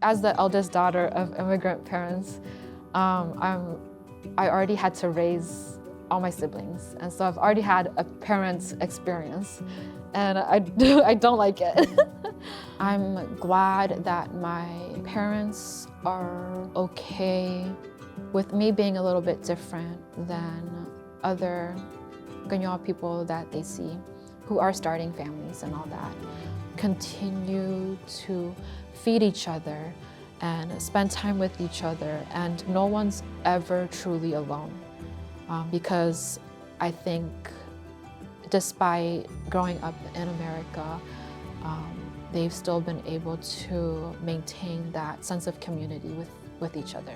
As the eldest daughter of immigrant parents, I already had to raise all my siblings, and so I've already had a parent's experience, and I don't like it. I'm glad that my parents are okay with me being a little bit different than other Ganyo people that they see who are starting families and all that. Continue to feed each other and spend time with each other, and no one's ever truly alone. Because I think despite growing up in America, they've still been able to maintain that sense of community with each other.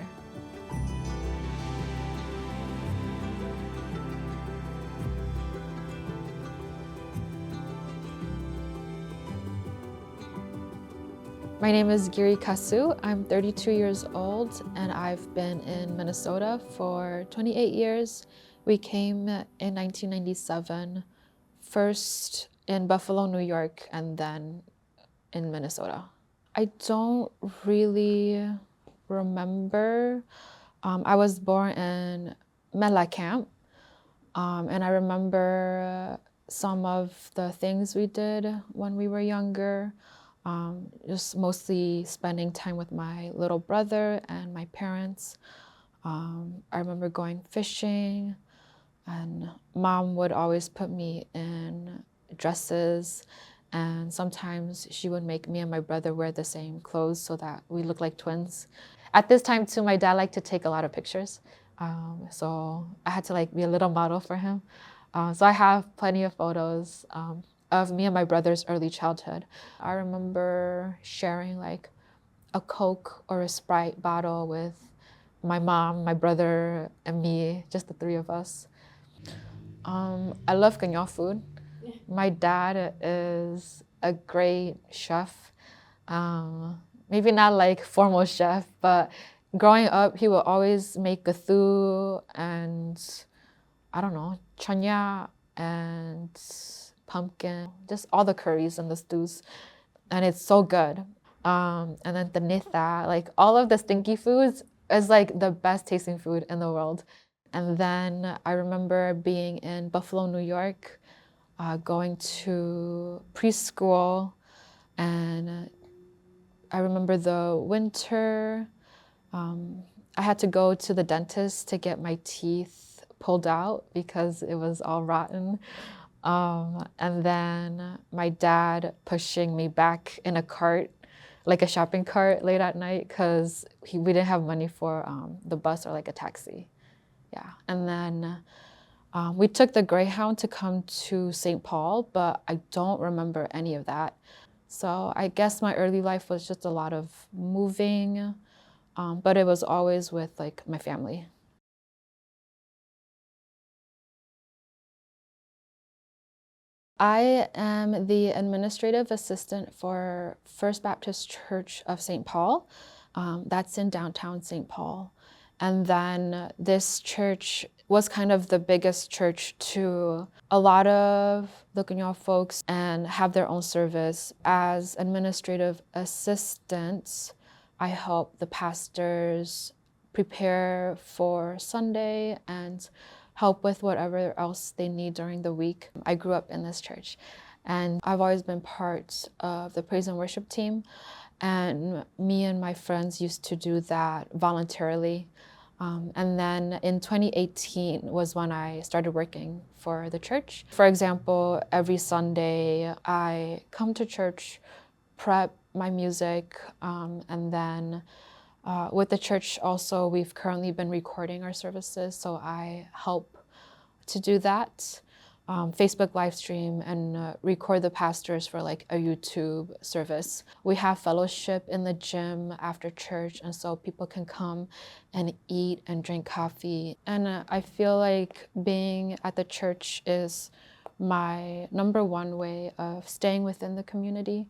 My name is Giri Kasuh. I'm 32 years old, and I've been in Minnesota for 28 years. We came in 1997, first in Buffalo, New York, and then in Minnesota. I don't really remember. I was born in Mae La Camp, and I remember some of the things we did when we were younger. Just mostly spending time with my little brother and my parents. I remember going fishing, and mom would always put me in dresses, and sometimes she would make me and my brother wear the same clothes so that we look like twins. At this time too, my dad liked to take a lot of pictures, so I had to be a little model for him. So I have plenty of photos of me and my brother's early childhood. I remember sharing a Coke or a Sprite bottle with my mom, my brother, and me, just the three of us. I love Ganyo food. My dad is a great chef. Maybe not formal chef, but growing up, he would always make gathu and I don't know, chanya and pumpkin, just all the curries and the stews, and it's so good. And then tanita, all of the stinky foods is the best tasting food in the world. And then I remember being in Buffalo, New York, going to preschool, and I remember the winter. I had to go to the dentist to get my teeth pulled out because it was all rotten. And then my dad pushing me back in a cart, like a shopping cart late at night, because we didn't have money for the bus or a taxi. Yeah. And then we took the Greyhound to come to St. Paul, but I don't remember any of that. So I guess my early life was just a lot of moving, but it was always with my family. I am the administrative assistant for First Baptist Church of St. Paul. That's in downtown St. Paul. And then this church was kind of the biggest church to a lot of the Ganyo folks and have their own service. As administrative assistants, I help the pastors prepare for Sunday and help with whatever else they need during the week. I grew up in this church, and I've always been part of the praise and worship team, and me and my friends used to do that voluntarily. And then in 2018 was when I started working for the church. For example, every Sunday I come to church, prep my music, and then with the church also, we've currently been recording our services, so I help to do that. Facebook live stream and record the pastors for a YouTube service. We have fellowship in the gym after church, and so people can come and eat and drink coffee. And I feel like being at the church is my number one way of staying within the community.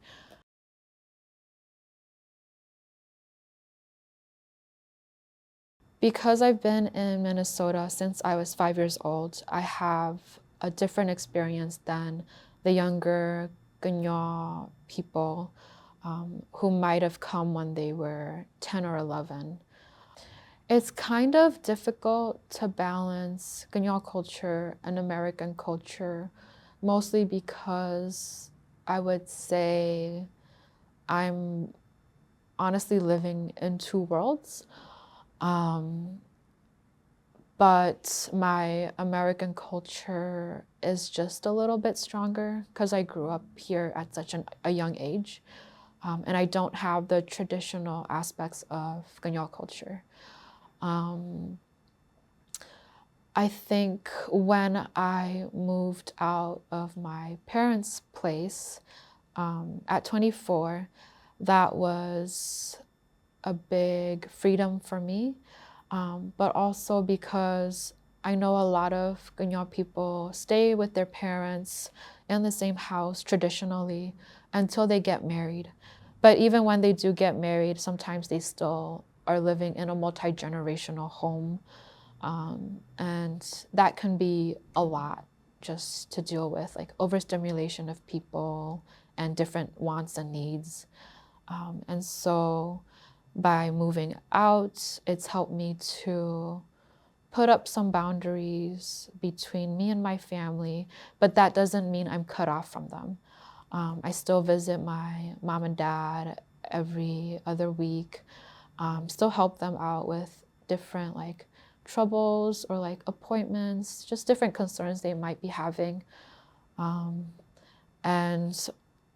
Because I've been in Minnesota since I was 5 years old, I have a different experience than the younger Ganyo people. who might have come when they were 10 or 11. It's kind of difficult to balance Ganyal culture and American culture, mostly because I would say I'm honestly living in two worlds. But my American culture is just a little bit stronger because I grew up here at such a young age. And I don't have the traditional aspects of Ganyal culture. I think when I moved out of my parents' place at 24, that was a big freedom for me, but also because I know a lot of Ganyal people stay with their parents in the same house traditionally until they get married. But even when they do get married, sometimes they still are living in a multi-generational home. And that can be a lot just to deal with, like overstimulation of people and different wants and needs. And so by moving out, it's helped me to put up some boundaries between me and my family, but that doesn't mean I'm cut off from them. I still visit my mom and dad every other week, still help them out with different like troubles or like appointments, just different concerns they might be having. And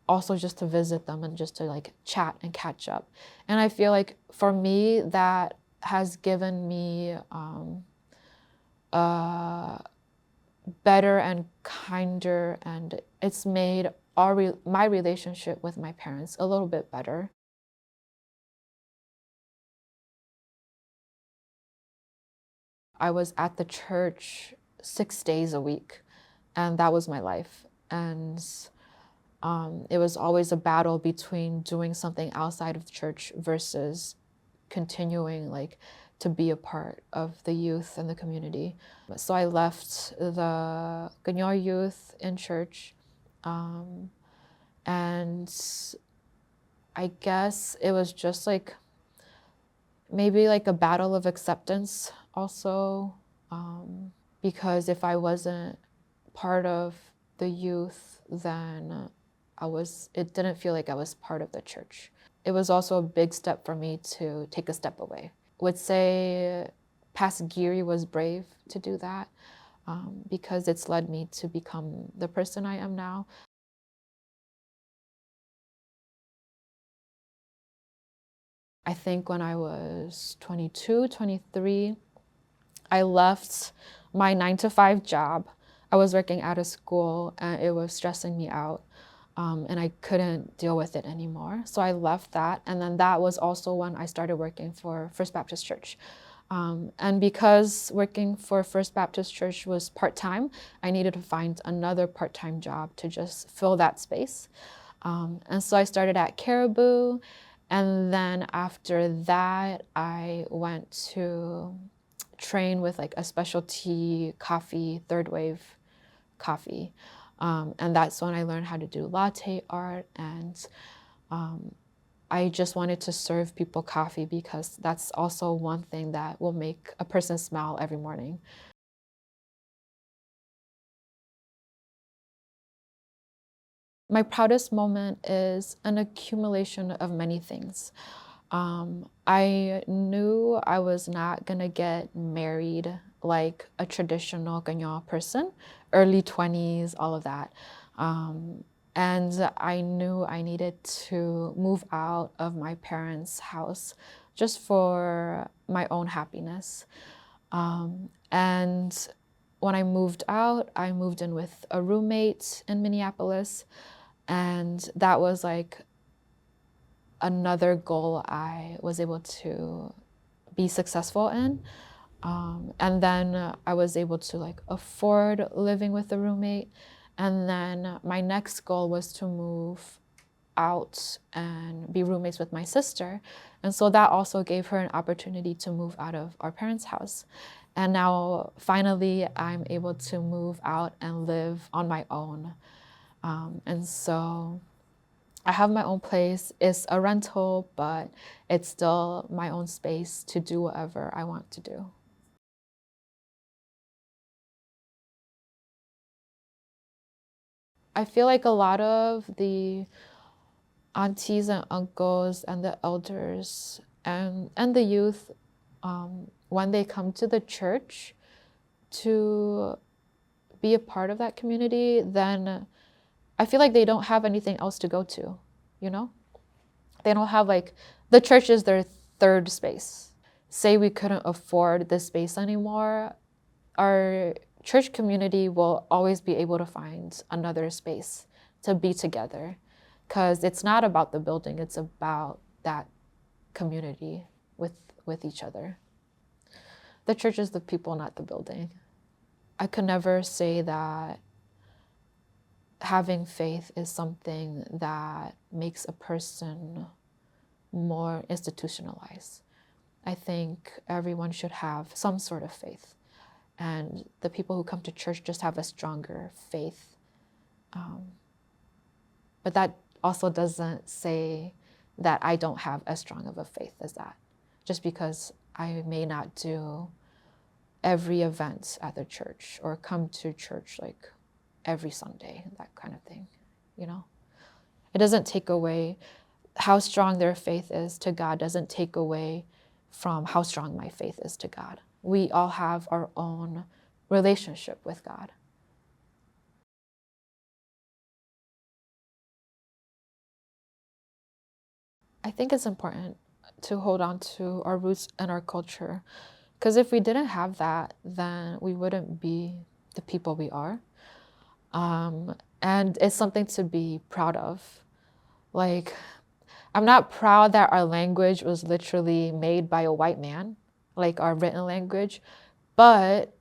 also just to visit them and just to like chat and catch up. And I feel like for me, that has given me a better and kinder, and it's made my relationship with my parents a little bit better. I was at the church 6 days a week, and that was my life. And it was always a battle between doing something outside of the church versus continuing like to be a part of the youth and the community. So I left the Ganyar youth in church, and I guess it was just like maybe like a battle of acceptance also, because if I wasn't part of the youth, then it didn't feel like I was part of the church. It was also a big step for me to take a step away. I would say past Giri was brave to do that, because it's led me to become the person I am now. I think when I was 22, 23, I left my 9 to 5 job. I was working out of school and it was stressing me out. And I couldn't deal with it anymore. So I left that. And then that was also when I started working for First Baptist Church. And because working for First Baptist Church was part-time, I needed to find another part-time job to just fill that space. And so I started at Caribou. And then after that, I went to train with like a specialty coffee, third wave coffee. And that's when I learned how to do latte art. And I just wanted to serve people coffee because that's also one thing that will make a person smile every morning. My proudest moment is an accumulation of many things. I knew I was not gonna get married like a traditional Ganyan person, early 20s, all of that. And I knew I needed to move out of my parents' house just for my own happiness. And when I moved out, I moved in with a roommate in Minneapolis. And that was like another goal I was able to be successful in. And then I was able to like afford living with a roommate. And then my next goal was to move out and be roommates with my sister. And so that also gave her an opportunity to move out of our parents' house. And now finally I'm able to move out and live on my own. And so I have my own place. It's a rental, but it's still my own space to do whatever I want to do. I feel like a lot of the aunties and uncles and the elders and the youth, when they come to the church to be a part of that community, then I feel like they don't have anything else to go to, you know? They don't have like, the church is their third space. Say we couldn't afford this space anymore, our church community will always be able to find another space to be together, because it's not about the building, it's about that community with each other. The church is the people, not the building. I could never say that having faith is something that makes a person more institutionalized. I think everyone should have some sort of faith. And the people who come to church just have a stronger faith. But that also doesn't say that I don't have as strong of a faith as that. Just because I may not do every event at the church or come to church like every Sunday, that kind of thing, you know? It doesn't take away how strong their faith is to God, doesn't take away from how strong my faith is to God. We all have our own relationship with God. I think it's important to hold on to our roots and our culture, because if we didn't have that, then we wouldn't be the people we are. And it's something to be proud of. Like, I'm not proud that our language was literally made by a white man, like our written language, but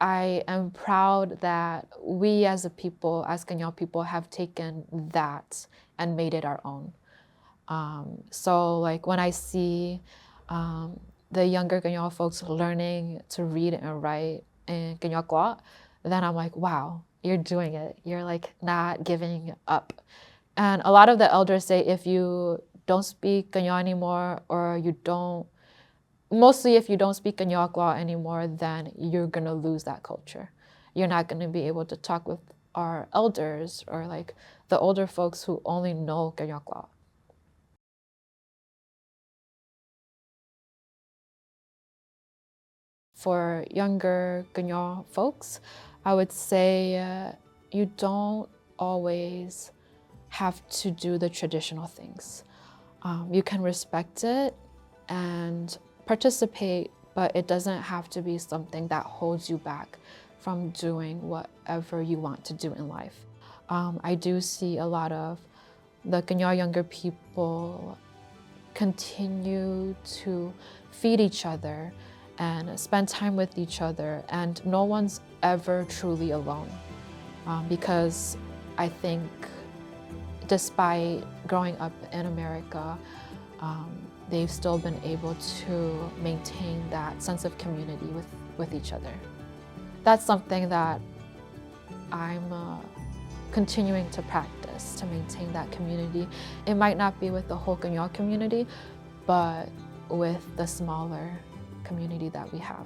I am proud that we as a people, as Kanyal people, have taken that and made it our own. So like when I see the younger Kanyal folks learning to read and write in Kanyal, then I'm like, wow, you're doing it. You're like not giving up. And a lot of the elders say if you don't speak Kanyal anymore, or mostly if you don't speak Kanyakwa anymore, then you're gonna lose that culture. You're not gonna be able to talk with our elders or like the older folks who only know Kanyakwa. For younger Ganyo folks, I would say you don't always have to do the traditional things. You can respect it and participate, but it doesn't have to be something that holds you back from doing whatever you want to do in life. I do see a lot of the Ganyo younger people continue to feed each other and spend time with each other, and no one's ever truly alone. Because I think despite growing up in America, they've still been able to maintain that sense of community with each other. That's something that I'm continuing to practice to maintain that community. It might not be with the whole Ganyo community, but with the smaller community that we have.